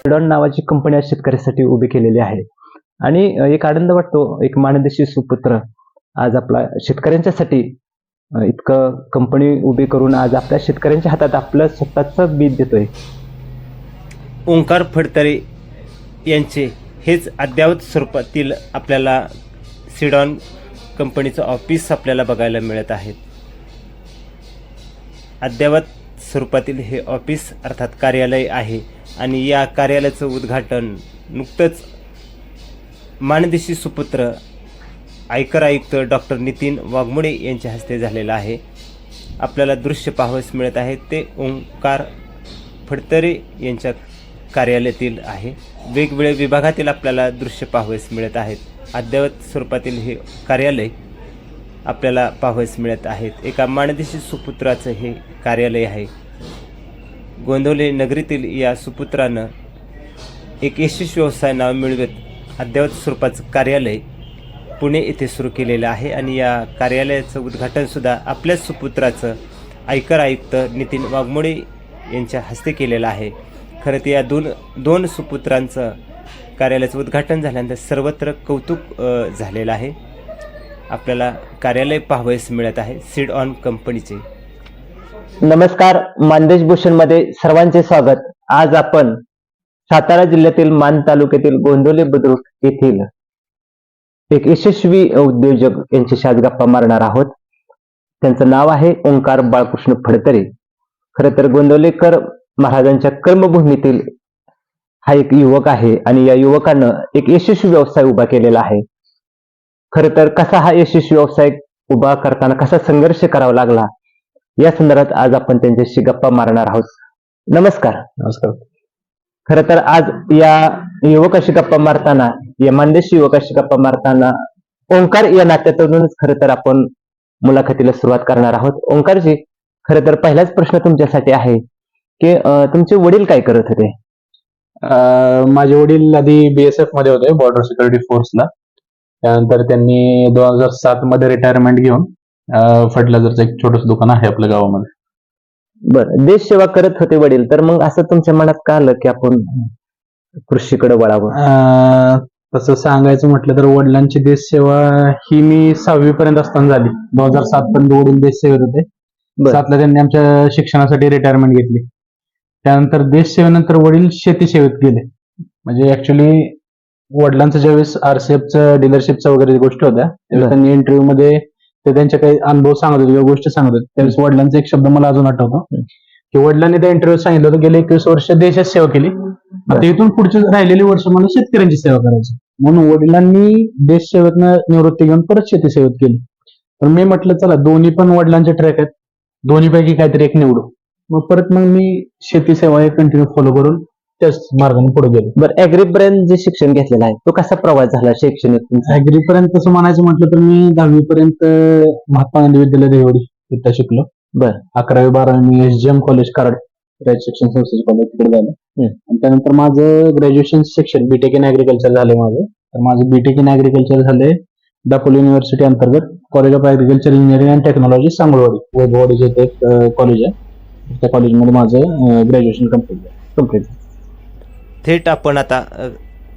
Sidon नावाची company आज शेतकऱ्यासाठी उभी केलेली आहे आणि एक आनंद वाटतो, एक माणदेशी सुपुत्र आज आपला शेतकऱ्यांच्यासाठी इतकं कंपनी उभी करून आज आपल्या शेतकऱ्यांच्या हातात आपलं स्वतःचं बीज देतोय. ओंकार फडतरे यांचे हेच अद्ययावत स्वरूपातील आपल्याला सिडॉन कंपनीचं ऑफिस आपल्याला बघायला मिळत आहे. अद्ययावत स्वरूपातील हे ऑफिस अर्थात कार्यालय आहे आणि या कार्यालयाचं उद्घाटन नुकतंच माणदेशी सुपुत्र आयकर आयुक्त डॉक्टर नितीन वाघमोडे यांच्या हस्ते झालेलं आहे. आपल्याला दृश्य पाहावयास मिळत आहे ते ओंकार फडतरे यांच्या कार्यालयातील आहे. वेगवेगळ्या विभागातील आपल्याला दृश्य पाहावयास मिळत आहेत. अद्ययावत स्वरूपातील हे कार्यालय आपल्याला पाहावयास मिळत आहेत. एका माणदेशी सुपुत्राचं हे कार्यालय आहे. गोंदवले नगरीतील या सुपुत्रानं एक यशस्वी व्यवसाय नाव मिळवत अद्ययावत स्वरूपाचं कार्यालय पुणे येथे सुरू केलेलं आहे आणि या कार्यालयाचं उद्घाटनसुद्धा आपल्याच सुपुत्राचं आयकर आयुक्त नितीन वाघमोडे यांच्या हस्ते केलेलं आहे. खरं तर या दोन सुपुत्रांचं कार्यालयाचं उद्घाटन झाल्यानंतर सर्वत्र कौतुक झालेलं आहे. आपल्याला कार्यालय पाहावयास मिळत आहे सिडॉन कंपनीचे. नमस्कार, मानदेश भूषणमध्ये सर्वांचे स्वागत. आज आपण सातारा जिल्ह्यातील मान तालुक्यातील गोंदवले बुद्रुक येथील एक यशस्वी उद्योजक यांच्याशी आज गप्पा मारणार आहोत. त्यांचं नाव आहे ओंकार बाळकृष्ण फडतरे. खरं तर गोंदवलेकर महाराजांच्या कर्मभूमीतील हा एक युवक आहे आणि या युवकानं एक यशस्वी व्यवसाय उभा केलेला आहे. खरं तर कसा हा यशस्वी व्यवसाय उभा करताना कसा संघर्ष करावा लागला या संदर्भात आज आपण त्यांच्याशी गप्पा मारणार आहोत. नमस्कार. नमस्कार. खरं तर आज या युवकाशी गप्पा मारताना, या मानदेशी युवकाशी गप्पा मारताना ओंकार या नात्यातूनच खरं तर आपण मुलाखतीला सुरुवात करणार आहोत. ओंकारजी, खरं तर पहिलाच प्रश्न तुमच्यासाठी आहे की तुमचे वडील काय करत होते? माझे वडील आधी BSF मध्ये होते, बॉर्डर सिक्युरिटी फोर्सला. त्यानंतर त्यांनी 2007 मध्ये रिटायरमेंट घेऊन फर्टिलायझरचं एक छोटंसं दुकान आहे आपल्या गावामध्ये. बरं, देश सेवा करत होते वडील, तर मग असं तुमच्या मनात का आलं की आपण कृषीकडे वळावं? तसं सांगायचं म्हटलं तर वडिलांची देश सेवा ही मी 6वी पर्यंत असताना झाली. 2007 पर्यंत वडील देश सेवेत होते. 7ला त्यांनी आमच्या शिक्षणासाठी रिटायरमेंट घेतली. त्यानंतर देश सेवेनंतर वडील शेती सेवेत गेले. म्हणजे ऍक्च्युली वडिलांचं ज्यावेळेस RCFचं डीलरशिपच्या वगैरे गोष्टी होत्या त्यावेळेस त्यांनी इंटरव्ह्यू मध्ये ते त्यांचे काही अनुभव सांगत होते किंवा गोष्टी सांगत होते. त्यावेळेस वडिलांचा एक शब्द मला अजून आठवतो की वडिलांनी त्या इंटरव्ह्यू सांगितलं होतं गेले 21 वर्ष देशाची सेवा केली, आता इथून पुढची राहिलेली वर्ष मला शेतकऱ्यांची सेवा करायची. म्हणून वडिलांनी देश सेवेतनं निवृत्ती घेऊन परत शेती सेवेत केली. तर मी म्हटलं चला दोन्ही पण वडिलांचे ट्रॅक आहेत, दोन्हीपैकी काहीतरी एक निवडू. मग मी शेती सेवा हे कंटिन्यू फॉलो करून त्याच मार्गाने पुढे गेलो. बरं, ऍग्री पर्यंत जे शिक्षण घेतलेलं आहे तो कसा प्रवास झाला शैक्षणिक? ऍग्री पर्यंत तसं म्हणायचं म्हटलं तर मी 10वी पर्यंत महात्मा गांधी विद्यालय देवडी तिथं शिकलो. बरं. 11वी 12वी मी SGM कॉलेज कराड राज्य शिक्षण संस्थेचे कॉलेज तिकडे झालं. आणि त्यानंतर माझं graduation section BTech in agriculture झाले माझं. तर माझं BTech इन ऍग्रिकल्चर झाले दापोली युनिव्हर्सिटी अंतर्गत college of agriculture engineering and technology Sangolwadi, Vaibhavwadi जे एक कॉलेज आहे त्या कॉलेजमध्ये माझं ग्रॅज्युएशन कम्प्लीट. थेट आपण आता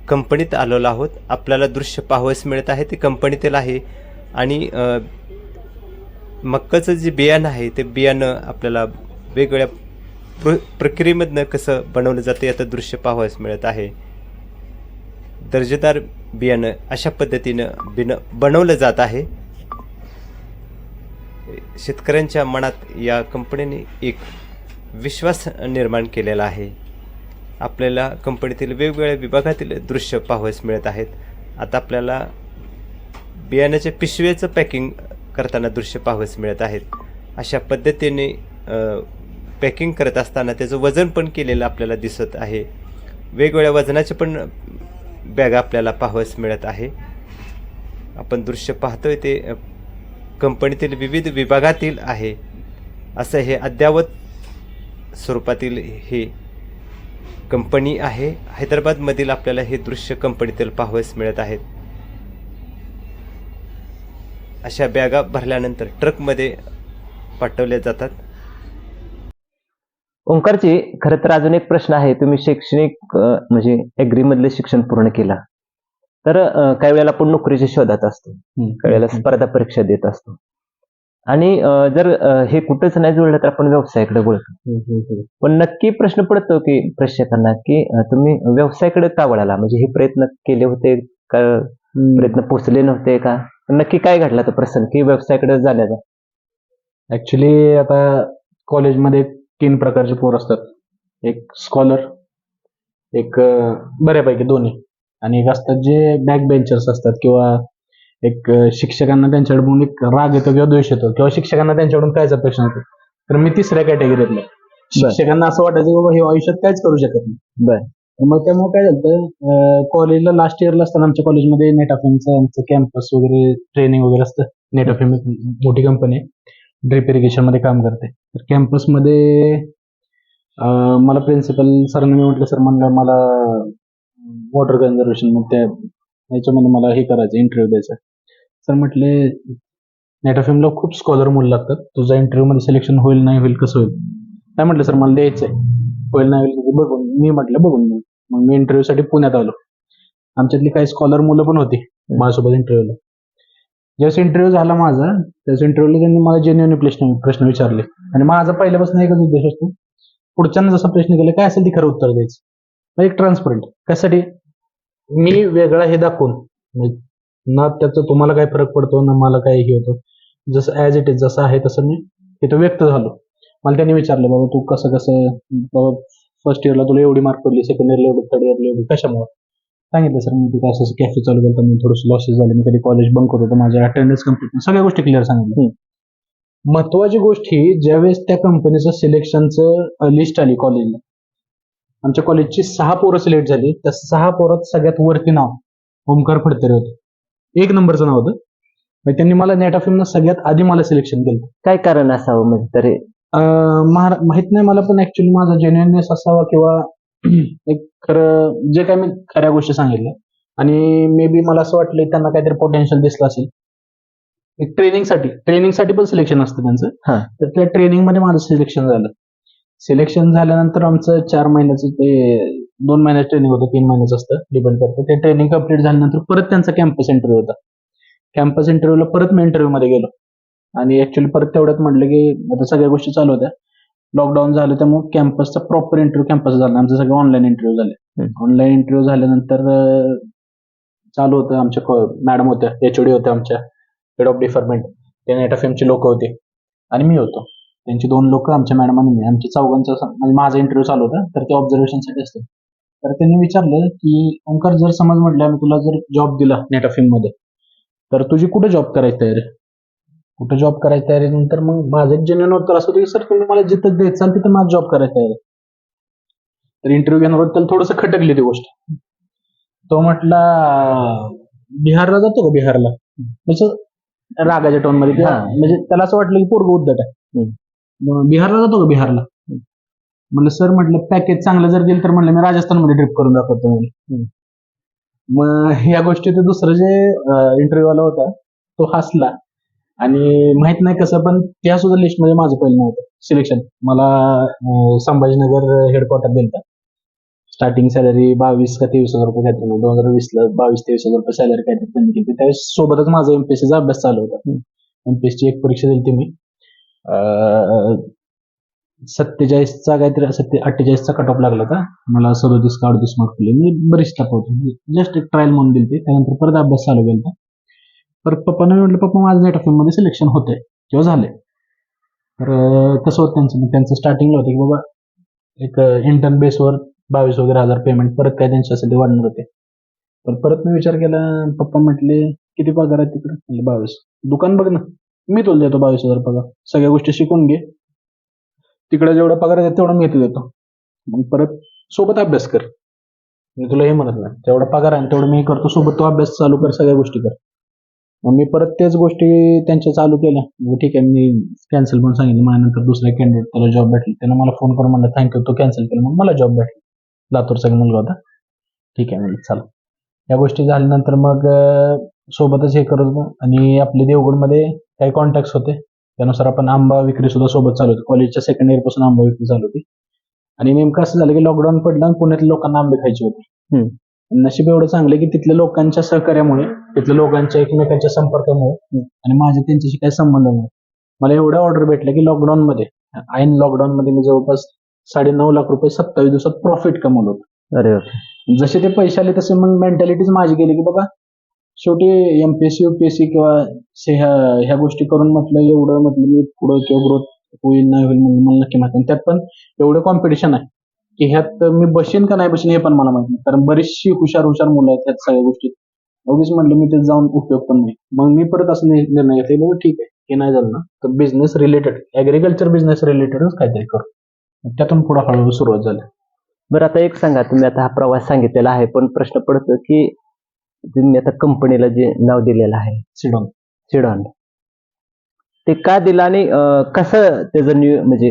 कंपनीत आलेलो आहोत. आपल्याला दृश्य पाहावयास मिळत आहे ते कंपनीतील आहे आणि मक्काचं जे बियाणं आहे ते बियाणं आपल्याला वेगवेगळ्या प्रक्रियेमधनं कसं बनवलं जातं याचं दृश्य पाहावयास मिळत आहे. दर्जेदार बियाणं अशा पद्धतीनं बनवलं जात आहे. शेतकऱ्यांच्या मनात या कंपनीने एक विश्वास निर्माण केलेला आहे. आपल्याला कंपनीतील वेगवेगळ्या विभागातील दृश्य पाहावयास मिळत आहेत. आता आपल्याला बियाण्याच्या पिशव्याचं पॅकिंग करताना दृश्य पाहावयास मिळत आहेत. अशा पद्धतीने पॅकिंग करत असताना त्याचं वजन पण केलेलं आपल्याला दिसत आहे. वेगवेगळ्या वजनाचे पण बॅगा आपल्याला पाहावयास मिळत आहे. आपण दृश्य पाहतोय ते कंपनीतील विविध विभागातील आहे. असं हे अद्ययावत स्वरूपातील हे कंपनी आहे. हैदराबादमधील आपल्याला हे दृश्य कंपनीतील पाहावयास मिळत आहेत. अशा बॅगा भरल्यानंतर ट्रकमध्ये पाठवल्या जातात. ओंकारजी, खरं तर अजून एक प्रश्न आहे. तुम्ही शैक्षणिक म्हणजे ॲग्री मधलं शिक्षण पूर्ण केलं. तर काही वेळेला आपण नोकरीच्या शोधात असतो. काही वेळेला स्पर्धा परीक्षा देत असतो. आणि जर हे कुठंच नाही जुळलं तर आपण व्यवसायाकडे वळतो. पण नक्की प्रश्न पडतो की प्रेक्षकांना की तुम्ही व्यवसायाकडे का वळाला? म्हणजे हे प्रयत्न केले होते का? प्रयत्न पोचले नव्हते का? नक्की काय घडला तो प्रसंग की व्यवसायाकडे जाण्याचा? ऍक्च्युली आता कॉलेजमध्ये 3 प्रकारचे पोर असतात. एक स्कॉलर, एक बऱ्यापैकी दोन्ही, आणि एक असतात जे बॅक बेंचर्स असतात, किंवा एक शिक्षकांना त्यांच्याकडे बघून एक राग येतो किंवा द्वेष येतो, किंवा शिक्षकांना त्यांच्याकडून कायच अपेक्षा नव्हती. तर मी तिसऱ्या कॅटेगरीतला. शिक्षकांना असं वाटायचं की बाबा हे आयुष्यात काहीच करू शकत नाही. बरं. मग त्यामुळे काय झालं, कॉलेजला लास्ट इयरला असताना आमच्या कॉलेजमध्ये नेट ऑफिमचं आमचं कॅम्पस वगैरे ट्रेनिंग वगैरे असतं. नेट ऑफिम एक मोठी कंपनी आहे, ड्रिप इरिगेशन मध्ये काम करते. तर कॅम्पसमध्ये मला प्रिन्सिपल सरांनी मी म्हटलं, सर म्हणलं मला वॉटर कन्झर्वेशन मग त्या ह्याच्यामध्ये मला हे करायचं, इंटरव्ह्यू द्यायचा. सर म्हटले, नेट ऑफिमला खूप स्कॉलर मुलं लागतात, तुझा इंटरव्ह्यू मध्ये सिलेक्शन होईल नाही होईल कसं होईल? काय म्हटलं, सर मला द्यायचंय, होईल नाही होईल बघून. मी म्हटलं बघून. मग मी इंटरव्ह्यूसाठी पुण्यात आलो. आमच्यातली काही स्कॉलर मुलं पण होती माझ्यासोबत इंटरव्ह्यूला. ज्यावेळेस इंटरव्ह्यू झाला माझा, त्याच इंटरव्ह्यूला त्यांनी मला जेन्युइन प्रश्न विचारले, आणि माझा पहिल्यापासून एकच उद्देश असतो, पुढच्यांना जसा प्रश्न केला काय असेल ते खरं उत्तर द्यायचं. म्हणजे एक ट्रान्सपरंट. त्यासाठी मी वेगळा हे दाखवून, म्हणजे ना त्याचा तुम्हाला काय फरक पडतो ना मला काय हे होतं, जसं ॲज इट इज जसं आहे तसं मी तिथं व्यक्त झालो. मला त्यांनी विचारलं, बाबा तू कसं बाबा फर्स्ट इयरला तुला एवढी मार्क पडली, सेकंड इयरला एवढी, थर्ड इयरला एवढी, कशामुळे? सांगितलं, सर मी तिथं असं कॅफे चालू केलं, मी थोडंसं लॉसेस झाले, मी कधी कॉलेज बंक करत होतो, माझ्या अटेंडन्स कम्प्लीट, सगळ्या गोष्टी क्लिअर सांगितल्या. महत्वाची गोष्ट ही, ज्यावेळेस त्या कंपनीचं सिलेक्शनचं लिस्ट आली कॉलेजला, आमच्या कॉलेजची 6 पोरं सिलेक्ट झाली. त्या 6 पोरात सगळ्यात वरती नाव ओमकार फडतरे होतं, 1 नंबरचं नाव होतं. त्यांनी मला नेट ऑफिमनं सगळ्यात आधी मला सिलेक्शन केलं. काय कारण असावं म्हणजे तरी? माहित नाही मला, पण ऍक्च्युली माझा जेन्युइननेस असावा, किंवा एक खरं जे काय मी खऱ्या गोष्टी सांगितल्या, आणि मे बी मला असं वाटलं त्यांना काहीतरी पोटेन्शियल दिसलं असेल. एक ट्रेनिंगसाठी पण सिलेक्शन असतं त्यांचं. तर त्या ट्रेनिंगमध्ये माझं सिलेक्शन झालं. सिलेक्शन झाल्यानंतर आमचं 4 महिन्याचं ते 2 महिन्याचं ट्रेनिंग होतं, 3 महिन्याचं असतं, डिपेंड करतं. ते ट्रेनिंग कम्प्लीट झाल्यानंतर परत त्यांचा कॅम्पस इंटरव्ह्यू होता. कॅम्पस इंटरव्ह्यूला परत मी इंटरव्ह्यू मध्ये गेलो, आणि ऍक्च्युली परत तेवढ्यात म्हटलं की आता सगळ्या गोष्टी चालू होत्या, लॉकडाऊन झालं, त्यामुळे कॅम्पसचा प्रॉपर इंटरव्ह्यू कॅम्पस झाला. आमचं सगळं ऑनलाईन इंटरव्ह्यू झाले. ऑनलाईन इंटरव्ह्यू झाल्यानंतर चालू होतं, आमच्या मॅडम होत्या, एचओडी होत्या, आमच्या हेड ऑफ डिपार्टमेंट, ते नेट ऑफ एमचे लोक होते, आणि मी होतो. त्यांची 2 लोक, आमच्या मॅडम आणि मी, आमच्या चौघांचा म्हणजे माझा इंटरव्ह्यू चालू होता. तर ते ऑब्झर्वेशनसाठी असतं. तर त्यांनी विचारलं की ओंकार, जर समज म्हटलं आम्ही तुला जर जॉब दिला नेट ऑफ मध्ये, तर तुझी कुठे जॉब करायची तयारी? कुठे जॉब करायची तयारी? नंतर मग माझं एक जेन्युइन उत्तर असं होतं की सर तुम्ही मला जिथं द्यायचं तिथं माझं जॉब करायची तयारी. तर इंटरव्ह्यू घेणार त्याला थोडंसं खटकली ती गोष्ट. तो म्हटला, बिहारला जातो का? बिहारला म्हणजे रागाच्या टोन मध्ये, म्हणजे त्याला असं वाटलं की पोरग उद्धट आहे. बिहारला जातो का? बिहारला. म्हणलं सर, म्हटलं पॅकेज चांगलं जर दिलं तर म्हणलं मी राजस्थानमध्ये ट्रिप करून दाखवतो. मग या गोष्टी ते दुसरं जे इंटरव्ह्यू वाला होता तो हसला, आणि माहित नाही कसं, पण त्या सुद्धा लिस्ट मध्ये माझं पहिलं नव्हतं सिलेक्शन. मला संभाजीनगर हेडक्वार्टर दिलता. स्टार्टिंग सॅलरी 22 का 23,000 रुपये काहीतरी, 2020ला 22-23,000 रुपये सॅलरी काहीतरी त्यांनी केली. त्यावेळेस सोबतच माझा एमपीएससीचा अभ्यास चालू होता. एमपीएससीची एक परीक्षा दिली ती मी, 47चा काहीतरी 48चा कट ऑफ लागला होता मला, 37 का 38 मार्क दिले. मी बरीच होतो, जस्ट एक ट्रायल म्हणून दिली ती. त्यानंतर परत अभ्यास चालू केला. परत पप्पांना म्हटलं, पप्पा माझं नेट ऑफ मध्ये सिलेक्शन होतंय किंवा झालंय. तर कसं होतं त्यांचं स्टार्टिंगला होतं की बाबा एक इंटर्न बेसवर 22 वगैरे हजार पेमेंट, परत काय त्यांच्यासाठी वाढणार होते. पण परत मी विचार केला, पप्पा म्हटले किती पगार आहे तिकडे? म्हणजे 22. दुकान बघ ना, मी तुला देतो 22,000 पगार, सगळ्या गोष्टी शिकून घे, तिकडे जेवढा पगार आहे तेवढा मी इथे देतो, मग परत सोबत अभ्यास कर. मी तुला हे म्हणत नाही, जेवढा पगार आहे तेवढं मी करतो, सोबत तो अभ्यास चालू कर, सगळ्या गोष्टी कर. मग मी परत तेच गोष्टी त्यांच्या चालू केल्या. ठीक आहे, मी कॅन्सल पण सांगितलं. माझ्यानंतर दुसऱ्या कॅन्डिडेट त्याला जॉब भेटली, त्यानं मला फोन करून म्हणलं थँक्यू, तो कॅन्सल केला, मग मला जॉब भेटला. लातूरचा मुलगा होता. ठीक आहे म्हणजे चला, या गोष्टी झाल्यानंतर मग सोबतच हे करत होतो. आणि आपले देवगडमध्ये काही कॉन्टॅक्ट होते, त्यानुसार आपण आंबा विक्री सुद्धा सोबत चालू होती. कॉलेजच्या सेकंड इयर पासून आंबा विक्री चालू होती. आणि नेमकं असं झालं की लॉकडाऊन पडलं आणि पुण्यातल्या लोकांना आंबे खायचे होते. नशीब एवढं चांगलं की तिथल्या लोकांच्या सहकार्यामुळे, तिथल्या लोकांच्या एकमेकांच्या संपर्कामुळे आणि माझ्या त्यांच्याशी काही संबंधामुळे मला एवढ्या ऑर्डर भेटल्या की लॉकडाऊन मध्ये, ऐन लॉकडाऊन मध्ये मी जवळपास 9.5 लाख रुपये 27 दिवसात प्रॉफिट कमवलं होतं. अरे बापरे. जसे ते पैसे आले तसे मग मेंटॅलिटीच माझी गेली की बाबा शेवटी एमपीएससी युपीएससी किंवा ह्या गोष्टी करून म्हटलं एवढं म्हटलं मी पुढे किंवा ग्रोथ होईल नाही होईल म्हणून मला नक्की माहिती. त्यात पण एवढं कॉम्पिटिशन आहे की ह्यात मी बसेन का नाही बसेन हे पण मला माहिती नाही, कारण बरीचशी हुशार मुलं आहेत ह्यात सगळ्या गोष्टीत. उगीच म्हटलं मी ते जाऊन उपयोग पण नाही. मग मी परत असं निर्णय घेतला की ठीक आहे, हे नाही झालं ना तर बिझनेस रिलेटेड, ऍग्रिकल्चर बिझनेस रिलेटेडच काहीतरी करू. त्यातून पुढे हळूहळू सुरुवात झाली. बरं, आता एक सांगा, तुम्ही आता हा प्रवास सांगितलेला आहे, पण प्रश्न पडतो की तुम्ही आता कंपनीला जे नाव दिलेलं आहे सिडॉन, चिडॉन, ते का दिलं आणि कसं त्याचं म्हणजे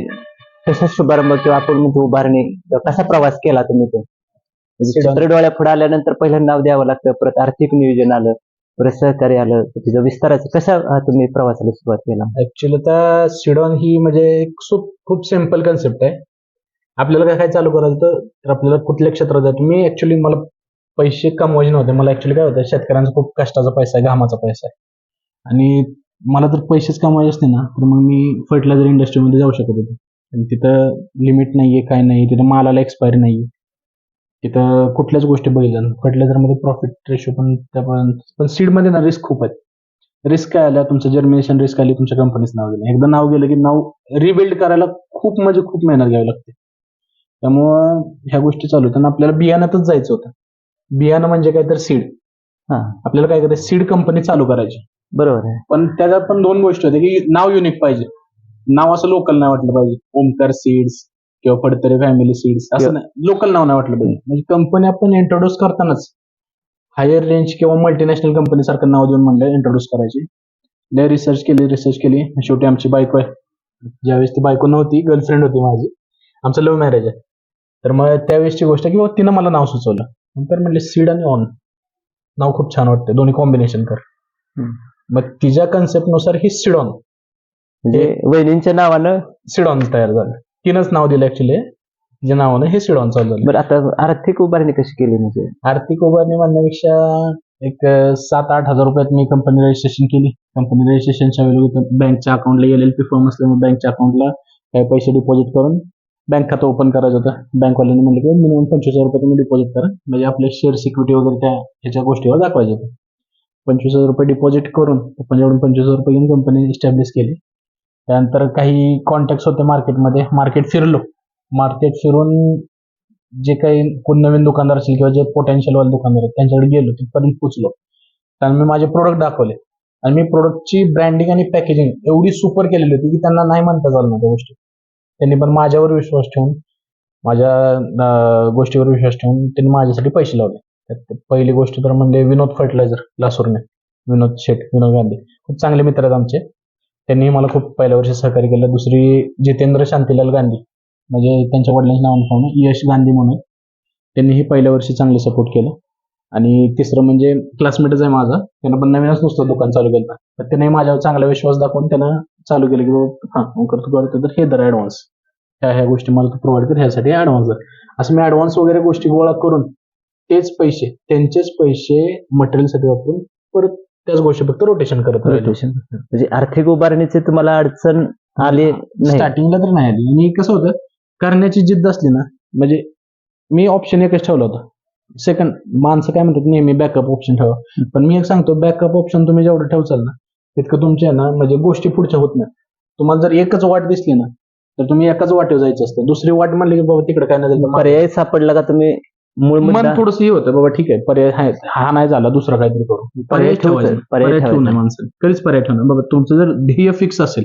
कसा शुभारंभ किंवा आपण म्हणजे उभारणी किंवा कसा प्रवास केला तुम्ही तो? म्हणजे चिडॉन. चित्र डोळ्या पुढे आल्यानंतर पहिलं नाव द्यावं लागतं, परत आर्थिक नियोजन आलं, परत सहकार्य आलं, तिचं विस्ताराचं कशा तुम्ही प्रवासाला सुरुवात केला? ऍक्च्युअली आता सिडॉन ही म्हणजे एक खूप सिम्पल कन्सेप्ट आहे. आपल्याला काय चालू करायचं तर आपल्याला कुठल्या क्षेत्रात जायचं. मी ऍक्च्युअली मला पैसे कमवायचे नव्हते. मला ऍक्च्युअली काय होतं, शेतकऱ्यांचा खूप कष्टाचा पैसा आहे, घामाचा पैसा आहे. आणि मला जर पैसेच कमवायचे असते ना तर मग मी फर्टिलायझर इंडस्ट्रीमध्ये जाऊ शकत होतो. आणि तिथं लिमिट नाहीये, काय नाही, तिथं मालाला एक्सपायरी नाही, तिथं कुठल्याच गोष्टी बघितल्या. फर्टिलायझरमध्ये प्रॉफिट रेशो पण सीडमध्ये ना रिस्क खूप आहेत. रिस्क काय आल्या, तुमचं जर्मिनेशन रिस्क आली, तुमच्या कंपनीचं नाव गेलं. एकदा नाव गेलं की नाव रिबिल्ड करायला खूप म्हणजे खूप मेहनत घ्यावी लागते. त्यामुळं ह्या गोष्टी चालू होत्या आणि आपल्याला बियाण्यातच जायचं होतं. बियाणं म्हणजे काय तर सीड. हा, आपल्याला काय करायचं, सीड कंपनी चालू करायची. बरोबर आहे. पण त्याच्यात पण 2 गोष्टी होत्या की नाव युनिक पाहिजे. नाव असं लोकल नाही वाटलं पाहिजे. ओमकार सीड्स किंवा फडतरे फॅमिली सीड्स असं नाही, लोकल नाव नाही वाटलं पाहिजे. म्हणजे कंपनी आपण इंट्रोड्यूस करतानाच हायर रेंज किंवा मल्टीनॅशनल कंपनी सारखं नाव देऊन म्हणलं इंट्रोड्यूस करायची. लय रिसर्च केली. शेवटी आमची बायको आहे, ज्यावेळेस ती बायको नव्हती, गर्लफ्रेंड होती माझी, आमचं लव्ह मॅरेज आहे. तर मग त्यावेळेसची गोष्ट की तिनं मला नाव सुचवलं. नंतर म्हणले सीड आणि ऑन नाव खूप छान वाटतं, दोन्ही कॉम्बिनेशन कर. मग तिच्या कन्सेप्टनुसार ही सिडॉन, म्हणजे वहिनींच्या नावानं सिडॉन तयार झालं. तिनंच नाव दिलं ऍक्च्युली, तिच्या नावानं हे सिडॉन चालू झालं. बरं, आता आर्थिक उभारणी कशी केली? म्हणजे आर्थिक उभारणी म्हणण्यापेक्षा एक 7-8 हजार रुपयात मी कंपनी रजिस्ट्रेशन केली. कंपनी रजिस्ट्रेशनच्या वेळी बँकच्या अकाउंटला LLP फॉर्म असल्यामुळे बँकच्या अकाउंटला काही पैसे डिपॉझिट करून बँक खातं ओपन करायचं होतं. बँकवाल्यांनी म्हणलं की मिनिमम 25,000 रुपये तुम्ही डिपॉझिट करा, म्हणजे आपले शेअर सिक्युरिटी वगैरे ह्याच्या गोष्टीवर दाखवायचे होते. 25,000 रुपये डिपॉझिट करून 25,000 रुपये घेऊन कंपनी इस्टॅब्लिश केली. त्यानंतर काही कॉन्टॅक्ट होते मार्केटमध्ये, मार्केट फिरून जे काही कोण नवीन दुकानदार असेल किंवा जे पोटेन्शियल वाले दुकानदार आहेत त्यांच्याकडे गेलो, तिथपर्यंत पोचलो. कारण मी माझे प्रोडक्ट दाखवले आणि मी प्रोडक्टची ब्रँडिंग आणि पॅकेजिंग एवढी सुपर केलेली होती की त्यांना नाही म्हणता झालं ना त्या गोष्टी. त्यांनी पण माझ्यावर विश्वास ठेवून, माझ्या गोष्टीवर विश्वास ठेवून त्यांनी माझ्यासाठी पैसे लावले. त्यात पहिली गोष्ट तर म्हणजे विनोद फर्टिलायझर लासूरने, विनोद गांधी, खूप चांगले मित्र आहेत आमचे. त्यांनी मला खूप पहिल्या वर्षी सहकार्य केलं. दुसरी जितेंद्र शांतीलाल गांधी, म्हणजे त्यांच्या वडिलांच्या नावाने पाहून यश गांधी म्हणून, त्यांनीही पहिल्या वर्षी चांगले सपोर्ट केलं. आणि तिसरं म्हणजे क्लासमेटच आहे माझा, त्यानं पण नवीनच नुसतं दुकान चालू केलं, तर त्याने माझ्यावर चांगला विश्वास दाखवून त्यानं चालू केलं की हां करतो तर हे दर ऍडव्हान्स, ह्या गोष्टी मला तू प्रोव्हाइड कर, ह्यासाठी ऍडव्हान्स दर. असं मी ऍडव्हान्स वगैरे गोष्टी गोळा करून त्यांचेच पैसे मटेरियलसाठी वापरून परत त्याच गोष्टी फक्त रोटेशन करत राहिलो. म्हणजे आर्थिक उभारणीचे तुम्हाला अडचण आली नाही? स्टार्टिंगला तर नाही आली. आणि कसं होतं, करण्याची जिद्द असली ना, म्हणजे मी ऑप्शन एकच ठेवला होता. सेकंड, माणसं काय म्हणतात नेहमी बॅकअप ऑप्शन ठेवा, पण मी एक सांगतो, बॅकअप ऑप्शन तुम्ही जेवढं ठेवचाल ना तितकं तुमच्या ना म्हणजे गोष्टी पुढच्या होत नाही. तुम्हाला जर एकच वाट दिसली ना तर तुम्ही एकाच वाटेवर जायचं असतं. दुसरी वाट म्हणली की बाबा तिकडे काय नाही, पर्याय सापडला का तुम्ही मूळ मन थोडंसं हे होतं, बाबा ठीक आहे पर्याय हा नाही झाला, दुसरा काहीतरी करू. पर्याय ठेवू नये माणसं, कधीच पर्याय ठेवू नये. बाबा तुमचं जर ध्येय फिक्स असेल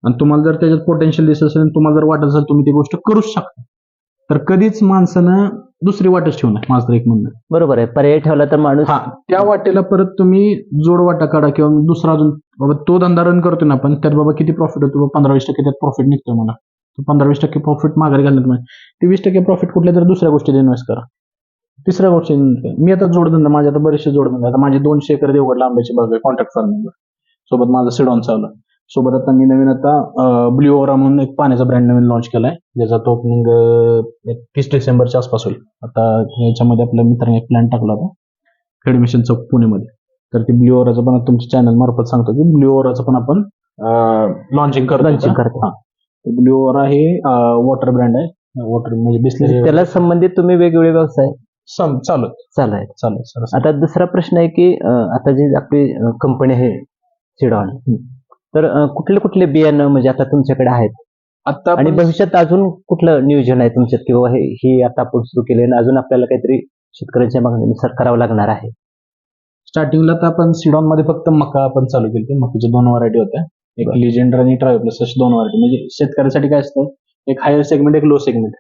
आणि तुम्हाला जर त्याच्यात पोटेन्शियल दिसत असेल, तुम्हाला जर वाटत असेल तुम्ही ती गोष्ट करूच शकता, तर कधीच माणसानं दुसरी वाटच ठेवू नये, माझं एक म्हणणं. बरोबर आहे, पर्याय ठेवला तर माणूस त्या वाटेला परत तुम्ही जोड वाटा काढा किंवा दुसरा अजून, बाबा तो धंदा रन करतोय ना आपण, त्यात बाबा किती प्रॉफिट होतो, 15-20% त्यात प्रॉफिट निघतोय मला, 15-20% प्रॉफिट माघारी घालण्यात नाही, ते 20% प्रॉफिट कुठल्या तरी दुसऱ्या गोष्टीत इन्व्हेस्ट करा. तिसऱ्या गोष्टी मी आता जोडधंदा, माझे आता बरेचसे जोडधंदा, आता माझे 200 एकर देवगडला आंब्याची बाग आहे कॉन्ट्रॅक्ट फार्मिंगवर, सोबत माझं सिडॉन चालू. सोबत आता मी नवीन ब्ल्यू ओरा म्हणून एक पाण्याचा ब्रँड नवीन लॉन्च केलाय, ज्याचा तो ओपनिंग 30 डिसेंबरच्या आसपास होईल. आता याच्यामध्ये आपल्या मित्राने एक प्लॅन टाकला होता खेड मिशन चौक पुणेमध्ये. तर ती ब्ल्यू ओराचं पण तुमच्या चॅनल मार्फत सांगतो की ब्ल्यू ओराचं पण आपण लॉन्चिंग करतो. ब्ल्यू ओरा हे वॉटर ब्रँड आहे. वॉटर म्हणजे बिस्लरी त्याला संबंधित तुम्ही वेगवेगळे व्यवसाय चालू आहे. आता दुसरा प्रश्न आहे की आता जी आपली कंपनी आहे सिडॉन, तर कुठले कुठले बियाणं म्हणजे आता तुमच्याकडे आहेत आता आणि भविष्यात अजून कुठलं नियोजन आहे तुमच्यात किंवा ही आता आपण सुरू केले आणि अजून आपल्याला काहीतरी शेतकऱ्यांच्या मागणीनुसार करावं लागणार आहे? स्टार्टिंगला तर आपण सिडॉन मध्ये फक्त मका आपण चालू केली. मकाच्या 2 व्हरायटी होत्या, एक लिजेंडर आणि ट्रायोप्लस, अशी 2 व्हरायटी. म्हणजे शेतकऱ्यासाठी काय असतं, एक हायर सेगमेंट, एक लो सेगमेंट.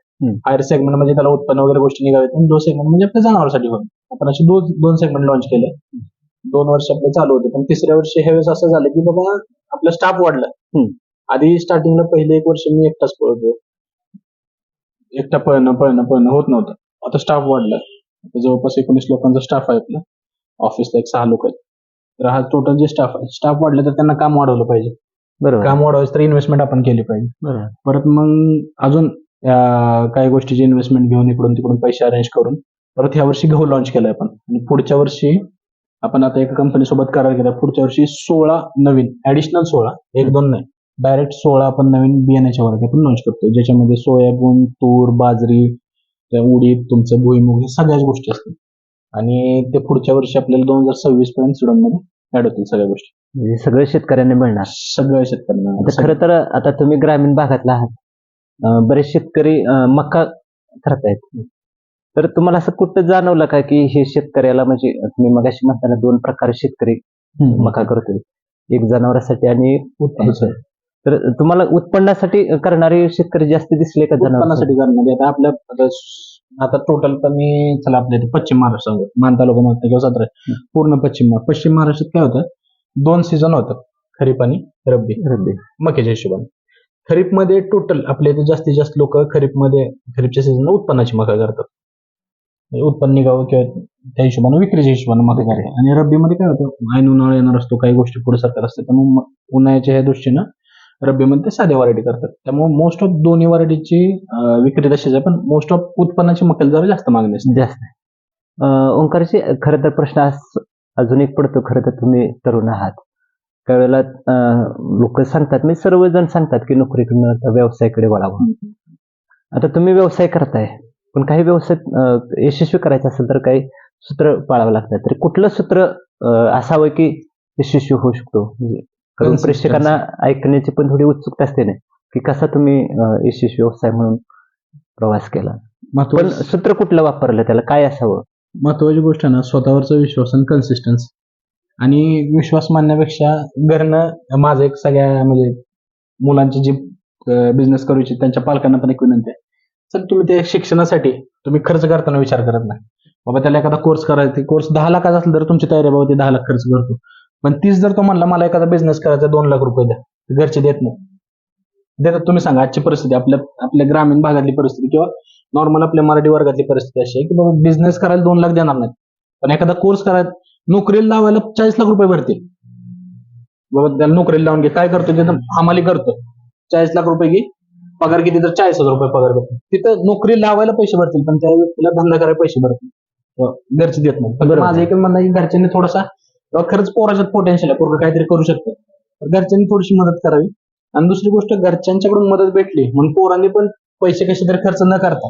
हायर सेगमेंट म्हणजे त्याला उत्पन्न वगैरे गोष्टी निघाव्यात, आणि लो सेगमेंट म्हणजे आपल्या जनावरांसाठी होतं. आपण असे दोन सेगमेंट लॉन्च केले. 2 वर्ष आपले चालू होते, पण तिसऱ्या वर्षी ह्यावेळेस असं झालं की बाबा आपला स्टाफ वाढला. आधी स्टार्टिंगला पहिले 1 वर्ष मी एकटाच पळतो, एकटा पळणं होत नव्हतं. आता स्टाफ वाढला, आता जवळपास 19 लोकांचा स्टाफ आहे आपला. ऑफिसला 6 लोक आहेत. तर हा टोटल जे स्टाफ आहे, स्टाफ वाढले तर त्यांना काम वाढवलं पाहिजे. बरोबर. काम वाढवायचं तर इन्व्हेस्टमेंट आपण केली पाहिजे. परत मग अजून काही गोष्टीची इन्व्हेस्टमेंट घेऊन इकडून तिकडून पैसे अरेंज करून परत ह्या वर्षी गहू लॉन्च केलाय आपण. आणि पुढच्या वर्षी आपण आता एका कंपनी सोबत करार केला. पुढच्या वर्षी 16 नवीन ऍडिशनल 16, 1-2 नाही, डायरेक्ट 16 आपण नवीन बियाण्याच्या व्हरायटी आपण लॉन्च करतो, ज्याच्यामध्ये सोयाबीन, तूर, बाजरी, उडीद, तुमचं भुईमुग, हे सगळ्याच गोष्टी असतात. आणि ते पुढच्या वर्षी आपल्याला 2026 पर्यंत सिडॉनमध्ये ऍड होतील सगळ्या गोष्टी. म्हणजे सगळ्या शेतकऱ्यांना मिळणार. सगळ्या शेतकऱ्यांना. आता खरं तर आता तुम्ही ग्रामीण भागातला आहात, बरेच शेतकरी मका करतायत, तर तुम्हाला असं कुठं जाणवलं का की हे शेतकऱ्याला, म्हणजे तुम्ही मगाशी म्हणताना 2 प्रकारे शेतकरी मका करतोय, एक जनावरांसाठी आणि उत्पन्नासाठी. तर तुम्हाला उत्पन्नासाठी करणारे शेतकरी जास्त दिसले का उत्पन्नासाठी करणारे? आता आपल्या आता टोटल तर मी चला आपल्या इथे पश्चिम महाराष्ट्र, मान तालुका म्हणतो किंवा सातारा, पूर्ण पश्चिम महाराष्ट्रात काय होतं, 2 सीझन होतात, खरीप आणि रब्बी मक्याच्या हिशोबाने. खरीपमध्ये टोटल आपल्या इथे जास्तीत जास्त लोक खरीपच्या सीझनला उत्पन्नाची मका करतात, उत्पन्न निघावं किंवा त्या हिशोबाने विक्रीच्या हिशोबाने मका करतात. आणि रब्बीमध्ये काय होतं, ऐन उन्हाळा येणार असतो, काही गोष्टी पुढे सरकार असते, त्यामुळे उन्हाळ्याच्या ह्या दृष्टीनं रब्बीमध्ये ते साध्या व्हरायटी करतात. त्यामुळे मोस्ट ऑफ दोन्ही व्हरायटीची विक्री तशीच आहे, पण मोस्ट ऑफ उत्पन्नाची मक्याला जरा जास्त मागणी असते. जास्त. ओंकारची खरं तर प्रश्न अजून एक पडतो. खरं तर तुम्ही तरुण आहात, त्यावेळेला लोक सांगतात, मी सर्वजण सांगतात की नोकरीकडून व्यवसायाकडे वळावं. आता तुम्ही व्यवसाय करताय, पण काही व्यवसाय यशस्वी करायचा असेल तर काही सूत्र पाळावं लागतात. तर कुठलं सूत्र असावं की यशस्वी होऊ शकतो? म्हणजे कारण प्रेक्षकांना ऐकण्याची पण थोडी उत्सुकता असते ना, की कसा तुम्ही यशस्वी व्यवसाय म्हणून प्रवास केला, पण सूत्र कुठलं वापरलं, त्याला काय असावं? महत्वाची गोष्ट आहे ना, स्वतःवरचा विश्वास आणि कन्सिस्टन्सी. आणि विश्वास मानण्यापेक्षा घरनं, माझं एक सगळ्या म्हणजे मुलांची जी बिझनेस करू इच्छित त्यांच्या पालकांना पण एक विनंती आहे, चल तुम्ही ते शिक्षणासाठी तुम्ही खर्च करताना विचार करत नाही, बाबा त्याला एखादा कोर्स करायचा, कोर्स 10 लाखाचा असेल तर तुमची तयारी, बाबा ते 10 लाख खर्च करतो. पण तीच जर तो म्हणला मला एखादा बिझनेस करायचा 2 लाख रुपये द्या, घरचे देत नाही. देतात? तुम्ही सांगा. आजची परिस्थिती, आपल्या ग्रामीण भागातली परिस्थिती किंवा नॉर्मल आपल्या मराठी वर्गातली परिस्थिती अशी आहे की बाबा बिझनेस करायला 2 लाख देणार नाही, पण एखादा कोर्स करायला, नोकरीला लावायला 40 लाख रुपये भरतील. बाबा त्याला नोकरीला लावून घे, काय करतो तिथं, हमाली करतो, 40 लाख रुपये घे पगार, किती तर 40,000 रुपये पगार भेटतो. तिथं नोकरी लावायला पैसे भरतील, पण त्या व्यक्तीला धंदा करायला पैसे भरतील, घरचे देत नाही. पण माझं एक म्हणणं आहे की घरच्यांनी थोडासा, खरंच पोराच्यात पोटेन्शियल आहे, पोरं काहीतरी करू शकतं, घरच्यांनी थोडीशी मदत करावी. आणि दुसरी गोष्ट, घरच्यांच्याकडून मदत भेटली म्हणून पोरांनी पण पैसे कसे तरी खर्च न करता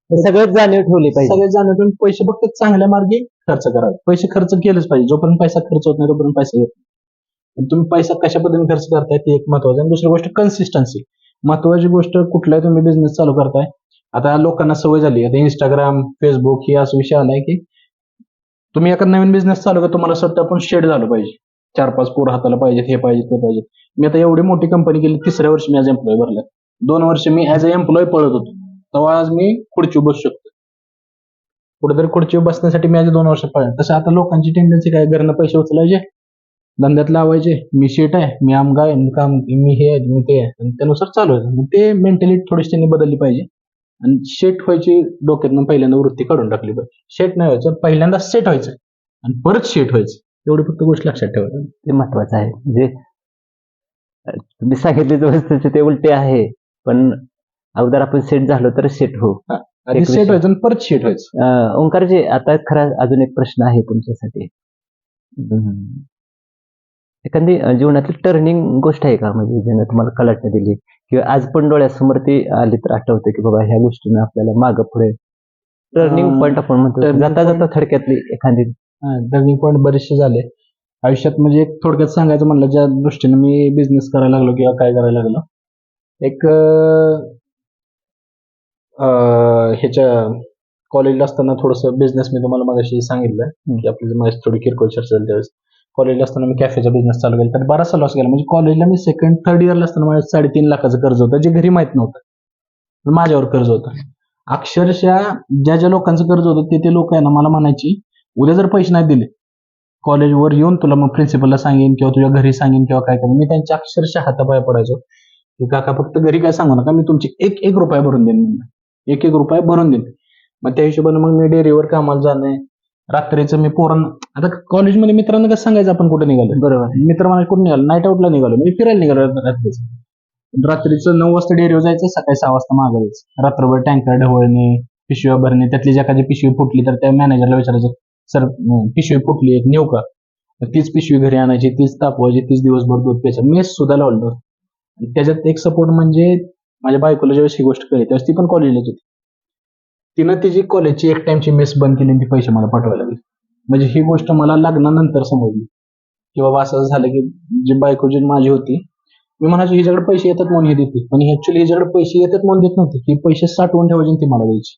सगळ्यात जाणीव ठेवली पाहिजे. सगळ्यात जाणीव ठेवून पैसे फक्त चांगल्या मार्गे खर्च करावे. पैसे खर्च केलेच पाहिजे, जोपर्यंत पैसा खर्च होत नाही तोपर्यंत पैसा येत नाही. तुम्ही पैसा कशा पद्धतीने खर्च करताय ते एक महत्वाचं. आणि दुसरी गोष्ट कन्सिस्टन्सी, महत्वाची गोष्ट. कुठलाही तुम्ही बिझनेस चालू करताय, आता लोकांना सवय झाली, आता इंस्टाग्राम, फेसबुक ही असा विषय आलाय की तुम्ही एखादा नवीन बिझनेस चालू करता, तुम्हाला स्वतः पण शेड झालं पाहिजे, 4-5 पोर हाताला पाहिजेत, हे पाहिजे ते पाहिजे. मी आता एवढी मोठी कंपनी केली, 3ऱ्या वर्षी मी ऍज एम्प्लॉय भरला, 2 वर्ष मी ऍज अ एम्प्लॉय पळत होतो, तेव्हा आज मी खुर्चीवर बसू शकतो. कुठेतरी खुर्चीवर बसण्यासाठी मी आज 2 वर्ष पळले. तसं आता लोकांची टेंडन्सी काय, घरनं पैसे उचलायचे, धंद्यात लावायचे, मी शेट आहे, मी आमगा आहे, मी हे आहे, मी ते आहे, आणि त्यानुसार चालू आहे. मग ते मेंटॅलिटी थोडीशी त्यांनी बदलली पाहिजे. आणि शेट व्हायची डोक्यातून पहिल्यांदा वृत्ती काढून टाकली पाहिजे. शेट नाही व्हायचं, पहिल्यांदा सेट व्हायचं आणि परत शेट व्हायचं, एवढी फक्त गोष्ट लक्षात ठेवायची. ते महत्वाचं आहे. म्हणजे तुम्ही सांगितले वस्तूचे ते उलटे आहे, पण अगोदर आपण सेट झालो तर सेट होऊ. आधी एक सेट विषय. व्हायचं आणि परत शेट व्हायचं. ओंकारजी, आता खरा अजून एक प्रश्न आहे तुमच्यासाठी. एखादी जीवनातली टर्निंग गोष्ट आहे का, म्हणजे ज्यानं तुम्हाला कलाटणी दिली किंवा आज पण डोळ्यासमोर ती आली तर आठवते की बाबा ह्या गोष्टीनं आपल्याला मागं पुढे टर्निंग पॉईंट आपण म्हणतो, turning जाता जाता point. थडक्यातली एखादी. टर्निंग पॉईंट बरेचसे झाले आयुष्यात. म्हणजे एक थोडक्यात सांगायचं म्हणलं, ज्या दृष्टीने मी बिझनेस करायला लागलो किंवा काय करायला लागलो, एक ह्याच्या कॉलेजला असताना थोडंसं बिझनेस, मी तुम्हाला मगाशी सांगितलं की आपली माझी थोडी किरकोळ चर्चा झाली त्यावेळेस. कॉलेजला असताना मी कॅफेचा बिझनेस चालू केला, तर बराचसा लॉस गेला. म्हणजे कॉलेजला मी सेकंड थर्ड इयरला असताना माझ्या 3.5 लाखाचं कर्ज होतं, जे घरी माहित नव्हतं, पण माझ्यावर कर्ज होतं. अक्षरशः ज्या ज्या लोकांचं कर्ज होतं ते लोक आहे ना मला म्हणायची, उद्या जर पैसे नाही दिले कॉलेजवर येऊन तुला मग प्रिन्सिपलला सांगेन किंवा तुझ्या घरी सांगेन किंवा काय करेन. मी त्यांच्या अक्षरशः हातापाय पडायचो की काका फक्त घरी काय सांगू नका, मी तुमची एक रुपया भरून देईन म्हणलं, एक रुपया भरून देईन. मग त्या हिशोबाने मग मी डेअरीवर कामाला जाणे, रात्रीचं मी आता कॉलेजमध्ये मित्रांना कसं सांगायचं आपण कुठे निघालो. बरोबर. मित्र मला कुठे निघालो, नाईट आउटला निघालो, मी फिरायला निघालो रात्रीचं 9 वाजता डेअरीवर जायचं, सकाळी 6 वाजता मागे जायचं. रात्रभर टँकर ढवळणे, पिशव्या भरणे, त्यातली जी एखादी पिशवी फुटली तर त्या मॅनेजरला विचारायचं, सर पिशवी फुटली एक नेऊ का, तीच पिशवी घरी आणायची, तीच तापवायची, तीच दिवसभर दूध प्यायचं. मेस सुद्धा लावलं. त्याच्यात एक सपोर्ट म्हणजे माझ्या बायकोला ज्यावेळेस ही गोष्ट कळली त्यावेळेस ती पण कॉलेजलाच होती. तिनं तिची कॉलेजची एक टाइमची मेस बंद केली आणि ती पैसे मला पाठवायला लागले. म्हणजे ही गोष्ट मला लग्नानंतर समजली की बाबा असं झालं की जी बायको जी माझी होती, मी म्हणायचो हिच्याकडे पैसे येतात म्हणून हे देते, पण ऍक्च्युअली हिच्याकडे पैसे येतात म्हणून देत नव्हते, ही पैसे साठवून ठेवायचे आणि ती मला द्यायची.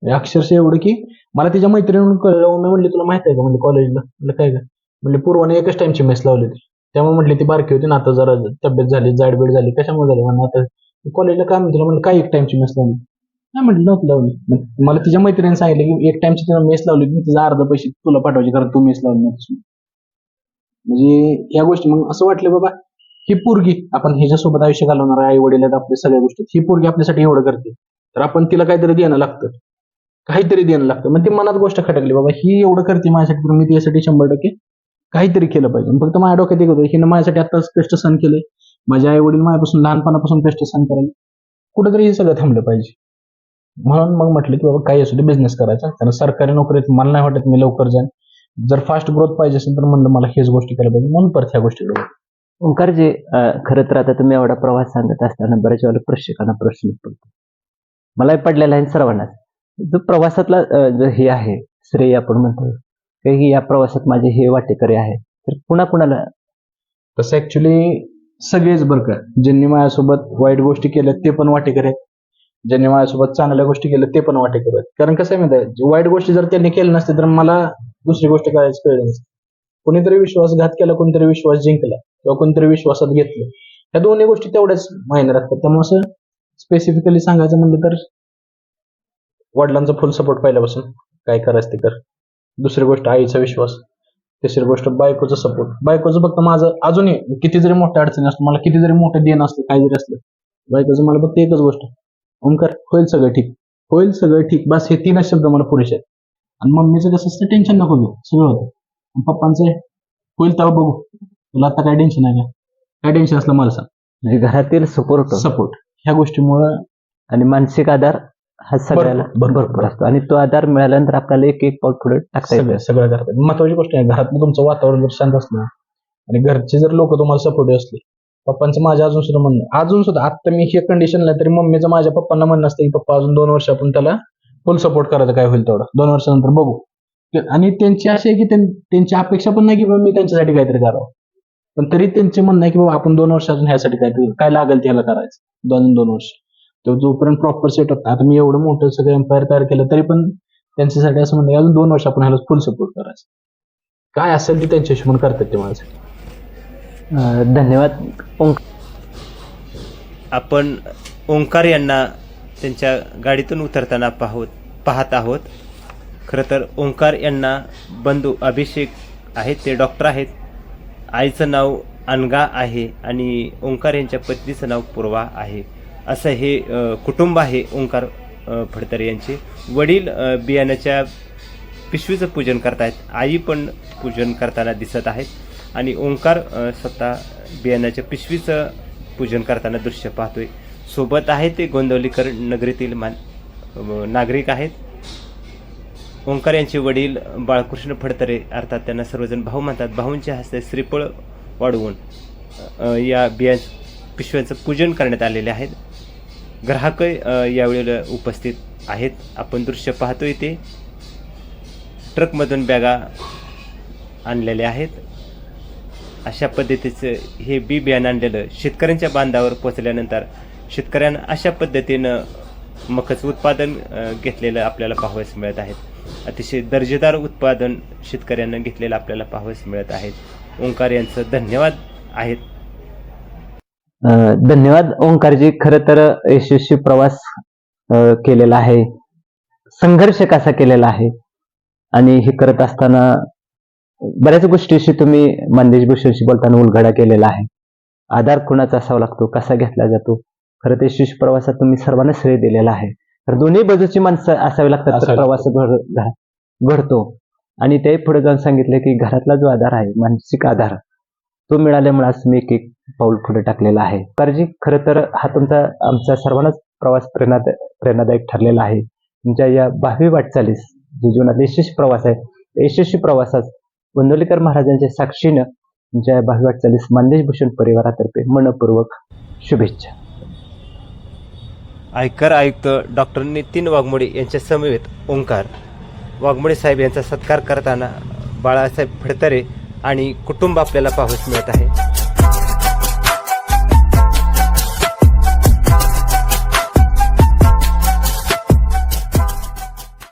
अक्षरशः एवढं की मला तिच्या मैत्रिणीकडून कळलं. मी म्हणले तुला माहित आहे का म्हणजे कॉलेजला, म्हणलं काय का, म्हणजे पूर्वाने एकच टाइमची मेस लावली होती, त्यामुळे म्हटली ती बारकी होती ना, आता जरा तब्येत झाली, जाडबीड झाली, कशामुळे झाली म्हणून आता कॉलेजला काय म्हणते, म्हणलं काय एक टाइमची मेस लावली, नाही म्हटलं नव्हतं लावली. मला तिच्या मैत्रिणीने सांगितलं की एक टाइमची तिला मेस लावली की तिचा अर्धा पैसे तुला पाठवायचे कारण तू मेस लावली नव्हतीस. म्हणजे या गोष्टी मग असं वाटलं बाबा ही पोरगी, आपण ह्याच्यासोबत आयुष्य घालवणार, आई वडील आहेत आपल्या सगळ्या गोष्टी, ही पोरगी आपल्यासाठी एवढं करते तर आपण तिला काहीतरी देणं लागतं, काहीतरी देणं लागतं. मग ती मनात गोष्ट खटकली, बाबा ही एवढं करते माझ्यासाठी तर मी तिच्यासाठी 100% काहीतरी केलं पाहिजे. फक्त माझ्या डोक्यात एक होतं, हिनं माझ्यासाठी आताच कष्ट सहन केले, माझे आई वडील माझ्यापासून लहानपणापासून कष्ट सहन करायला, कुठेतरी हे सगळं थांबलं पाहिजे. म्हणून मग म्हटलं की बाबा काही असू दे बिझनेस करायचा, कारण सरकारी नोकरीत मला नाही वाटत मी लवकर जाईन. जर फास्ट ग्रोथ पाहिजे असेल तर म्हणलं मला हेच गोष्टी करायला पाहिजे, म्हणून परत ह्या गोष्टीकडे. ओंकारजी, खरं तर आता तुम्ही एवढा प्रवास सांगत असताना बऱ्याच वेळेला प्रेक्षकांना प्रश्न पडतो, मलाही पडलेला आहे सर्वांनाच, जो प्रवासातला जो हे आहे श्रेय आपण म्हणतो की या प्रवासात माझे हे वाटेकरी आहे, तर कुणाला तसं ऍक्च्युली सगळेच बरं का, ज्यांनी माझ्यासोबत वाईट गोष्टी केल्या ते पण वाटेकरी आहेत, ज्यांनी माझ्यासोबत चांगल्या गोष्टी केल्या ते पण वाटेकरी आहेत. कारण कसं आहे माहिती आहे, वाईट गोष्टी जर त्यांनी केल्या नसते तर मला दुसरी गोष्ट करायची कळली नसते. कोणीतरी विश्वासघात केला, कोणीतरी विश्वास जिंकला किंवा कोणीतरी विश्वासात घेतलं, ह्या दोन्ही गोष्टी तेवढ्याच मायने राखतात. त्यामुळे असं स्पेसिफिकली सांगायचं म्हणलं तर वडिलांचा फुल सपोर्ट पहिल्यापासून, काय करायचं ते कर. दुसरी गोष्ट आईचा विश्वास, तिसरी गोष्ट बायकोचा सपोर्ट. बायकोचं फक्त माझं अजूनही किती जरी मोठ्या अडचणी असतो, मला किती जरी मोठं देणं असतं, काय जरी असलं, बायकोचं मला फक्त एकच गोष्ट, ओंकार होईल सगळं ठीक, होईल सगळं ठीक, बस हे 3 शब्द मला पुरेसे आहेत. आणि मम्मीचं कसं असतं, टेन्शन नको घेऊ, सगळं होतं. पप्पांचं होईल तेव्हा बघू, तुला आता काय टेन्शन आहे का, काय टेन्शन असलं मला सांग. म्हणजे घरातील सपोर्ट ह्या गोष्टीमुळे आणि मानसिक आधार हा सगळ्याला भरपूर असतो, आणि तो आधार मिळाल्यानंतर आपल्याला एक पाऊल पुढे टाकता येतं. सगळं करतात. महत्वाची गोष्ट आहे, घरातलं तुमचं वातावरण जर शांत असलं आणि घरचे जर लोक तुम्हाला सपोर्टिव्ह असले, पप्पांचं माझ्या अजून सुद्धा म्हणणं, अजून सुद्धा आता मी हे कंडिशनला तरी मम्मीचं माझ्या पप्पांना म्हणणं असतं की पप्पा अजून 2 वर्ष आपण त्याला फुल सपोर्ट करायचं, काय होईल तेवढं, 2 वर्षानंतर बघू. आणि त्यांची अशी आहे की त्यांची अपेक्षा पण नाही की बाबा मी त्यांच्यासाठी काहीतरी करावं, पण तरी त्यांचे म्हणणं आहे की बाबा आपण 2 वर्ष अजून ह्यासाठी काहीतरी काय लागेल त्याला करायचं, 2 वर्ष तो जोपर्यंत प्रॉपर सेट होता. आता मी एवढं मोठं सगळं एम्पायर तयार केलं तरी पण त्यांच्यासाठी असं म्हणणं अजून 2 वर्ष आपण ह्याला फुल सपोर्ट करायचं, काय असेल ते त्यांच्या हिशोबाने करतात ते माझं. धन्यवाद. आपण ओंकार यांना त्यांच्या गाडीतून उतरताना पाहत आहोत. खरं तर ओंकार यांना बंधू अभिषेक आहेत, ते डॉक्टर आहेत. आईचं नाव अनगा आहे आणि ओंकार यांच्या पत्नीचं नाव पूर्वा आहे. असं हे कुटुंब आहे ओंकार फडतरे यांचे. वडील बियाण्याच्या पिशवीचं पूजन करतायत, आई पण पूजन करताना दिसत आहेत आणि ओंकार स्वतः बियाणाच्या पिशवीचं पूजन करताना दृश्य पाहतोय. सोबत आहे ते गोंदवलीकर नगरीतील नागरिक आहेत. ओंकार यांचे वडील बाळकृष्ण फडतरे अर्थात त्यांना सर्वजण भाऊ म्हणतात. भाऊंच्या हस्ते श्रीफळ वाढवून या पिशव्यांचं पूजन करण्यात आलेले आहेत. ग्राहक यावेळेला उपस्थित आहेत. आपण दृश्य पाहतोय ते ट्रकमधून बॅगा आणलेल्या आहेत. अशा पद्धतीचं हे बी बियाणं आणलेलं शेतकऱ्यांच्या बांधावर पोचल्यानंतर शेतकऱ्यांना अशा पद्धतीनं मकाचं उत्पादन घेतलेलं आपल्याला पाहावयास मिळत आहेत. अतिशय दर्जेदार उत्पादन शेतकऱ्यांना घेतलेलं आपल्याला पाहावयास मिळत आहेत. ओंकार यांचं धन्यवाद आहेत. धन्यवाद ओंकारजी. खरं तर यशस्वी प्रवास केलेला आहे, संघर्ष कसा केलेला आहे आणि हे करत असताना बऱ्याच गोष्टीशी तुम्ही मंदेश भूषणशी बोलताना उलगडा केलेला आहे. आधार कुणाचा असावा लागतो, कसा घेतला जातो. खरं तर यशस्वी प्रवासात तुम्ही सर्वांना श्रेय दिलेला आहे. तर दोन्ही बाजूची माणसं असावी लागतात तर प्रवास घडतो. आणि ते पुढे जाऊन सांगितले की घरातला जो आधार आहे, मानसिक आधार, तो मिळाल्यामुळे आज मी एक पाऊल पुढे टाकलेला आहे. कारजी, खरं तर हा तुमचा आमचा सर्वांनाच प्रवास प्रेरणादायक ठरलेला आहे. तुमच्या या 12वी वाटचालीस जो जीवनात यशस्वी प्रवास आहे, यशस्वी प्रवासात गोंदवलीकर महाराजांच्या साक्षीनं तुमच्या 12वी वाटचालीस मंदेश भूषण परिवारातर्फे मनपूर्वक शुभेच्छा. आयकर आयुक्त डॉक्टर नितीन वाघमोडे यांच्या समवेत ओंकार वाघमोडे साहेब यांचा सत्कार करताना बाळासाहेब फडतरे आणि कुटुंब आपल्याला पाहावयास मिळत आहे.